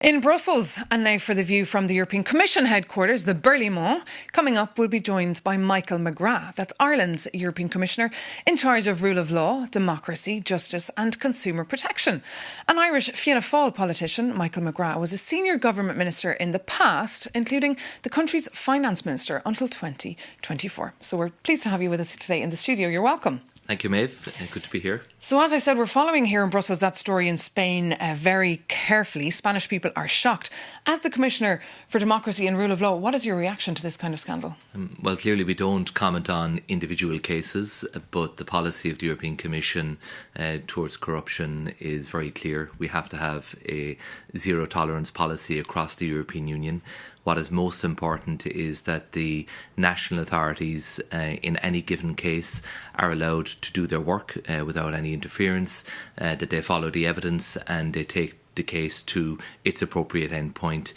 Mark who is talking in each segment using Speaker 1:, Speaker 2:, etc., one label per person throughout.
Speaker 1: In Brussels, and now for the view from the European Commission headquarters, the Parlement. Coming up, we'll be joined by Michael McGrath. That's Ireland's European Commissioner in charge of rule of law, democracy, justice and consumer protection. An Irish Fianna Fáil politician, Michael McGrath, was a senior government minister in the past, including the country's finance minister until 2024. So we're pleased to have you with us today in the studio. You're welcome.
Speaker 2: Thank you, Maeve. Good to be here.
Speaker 1: So as I said, we're following here in Brussels that story in Spain very carefully. Spanish people are shocked. As the Commissioner for Democracy and Rule of Law, what is your reaction to this kind of scandal?
Speaker 2: Well, clearly we don't comment on individual cases, but the policy of the European Commission towards corruption is very clear. We have to have a zero tolerance policy across the European Union. What is most important is that the national authorities in any given case are allowed to do their work without any interference, that they follow the evidence and they take the case to its appropriate endpoint.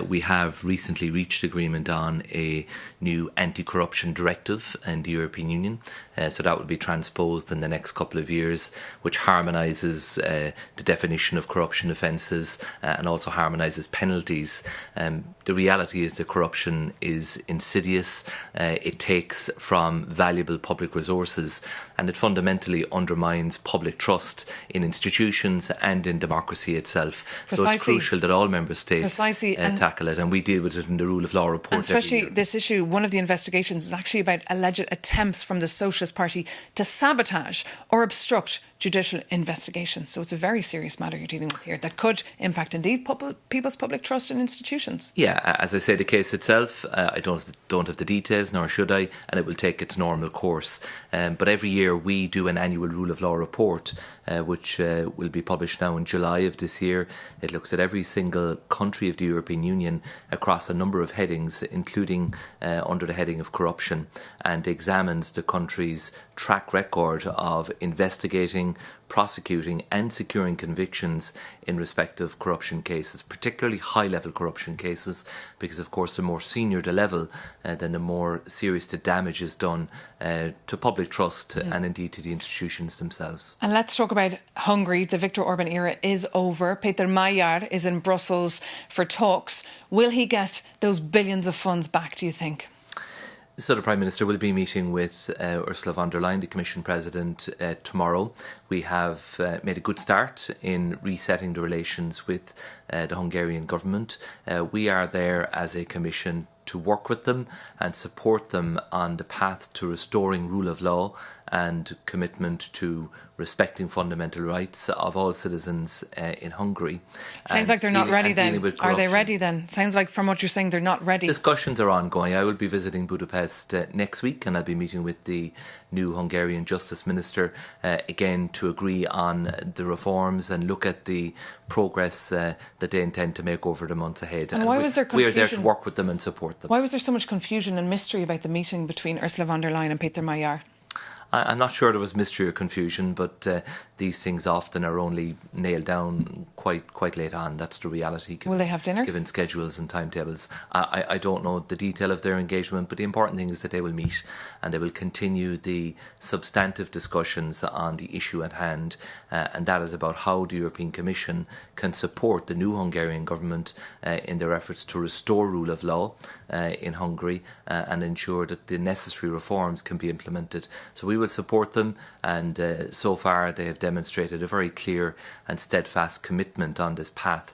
Speaker 2: We have recently reached agreement on a new anti-corruption directive in the European Union, so that will be transposed in the next couple of years, which harmonises the definition of corruption offences and also harmonises penalties. The reality is that corruption is insidious. It takes from valuable public resources and it fundamentally undermines public trust in institutions and in democracy itself.
Speaker 1: Precisely.
Speaker 2: So it's crucial that all member states tackle it, and we deal with it in the rule of law report.
Speaker 1: And especially this issue, one of the investigations is actually about alleged attempts from the Socialist Party to sabotage or obstruct judicial investigations. So it's a very serious matter you're dealing with here that could impact indeed people's public trust in institutions.
Speaker 2: Yeah, as I say, the case itself, I don't have the details, nor should I, and it will take its normal course. But every year we do an annual rule of law report, which will be published now in July of this year. It looks at every single country of the European Union across a number of headings, including under the heading of corruption, and examines the country's track record of investigating, prosecuting and securing convictions in respect of corruption cases, particularly high-level corruption cases, because of course the more senior the level, then the more serious the damage is done to public trust and indeed to the institutions themselves.
Speaker 1: And let's talk about Hungary. The Viktor Orban era is over. Peter Magyar is in Brussels for talks. Will he get those billions of funds back, do you think?
Speaker 2: So the Prime Minister will be meeting with Ursula von der Leyen, the Commission President, tomorrow. We have made a good start in resetting the relations with the Hungarian government. We are there as a Commission to work with them and support them on the path to restoring rule of law and commitment to respecting fundamental rights of all citizens in Hungary.
Speaker 1: Sounds like they're not ready then. Are they ready then? Sounds like from what you're saying they're not ready.
Speaker 2: Discussions are ongoing. I will be visiting Budapest next week and I'll be meeting with the new Hungarian Justice Minister again to agree on the reforms and look at the progress that they intend to make over the months ahead.
Speaker 1: And why was there confusion?
Speaker 2: We are there to work with them and support them.
Speaker 1: Why was there so much confusion and mystery about the meeting between Ursula von der Leyen and Peter Magyar?
Speaker 2: I'm not sure there was mystery or confusion, but these things often are only nailed down quite late on. That's the reality.
Speaker 1: Will they have dinner?
Speaker 2: Given schedules and timetables. I don't know the detail of their engagement, but the important thing is that they will meet and they will continue the substantive discussions on the issue at hand. And that is about how the European Commission can support the new Hungarian government in their efforts to restore rule of law in Hungary and ensure that the necessary reforms can be implemented. So we will support them, and so far they have demonstrated a very clear and steadfast commitment on this path,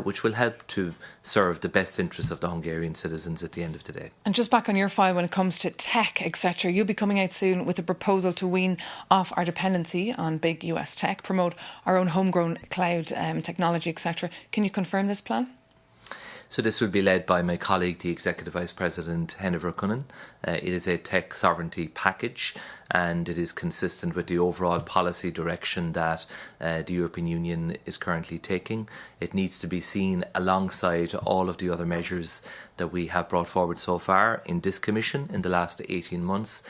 Speaker 2: which will help to serve the best interests of the Hungarian citizens at the end of the day.
Speaker 1: And just back on your file when it comes to tech, etc., you'll be coming out soon with a proposal to wean off our dependency on big US tech, promote our own homegrown cloud technology, etc. Can you confirm this plan?
Speaker 2: So this will be led by my colleague, the Executive Vice President, Henry Verkunen. It is a tech sovereignty package and it is consistent with the overall policy direction that the European Union is currently taking. It needs to be seen alongside all of the other measures that we have brought forward so far in this Commission in the last 18 months,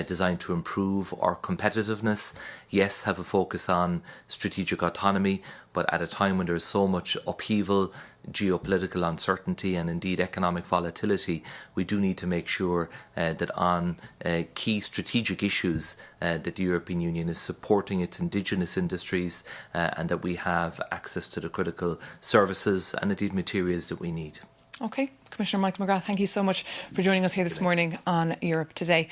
Speaker 2: designed to improve our competitiveness, yes, have a focus on strategic autonomy, But at a time when there is so much upheaval, geopolitical uncertainty and indeed economic volatility, we do need to make sure that on key strategic issues that the European Union is supporting its indigenous industries and that we have access to the critical services and indeed materials that we need.
Speaker 1: OK, Commissioner Michael McGrath, thank you so much for joining us here this morning on Europe Today.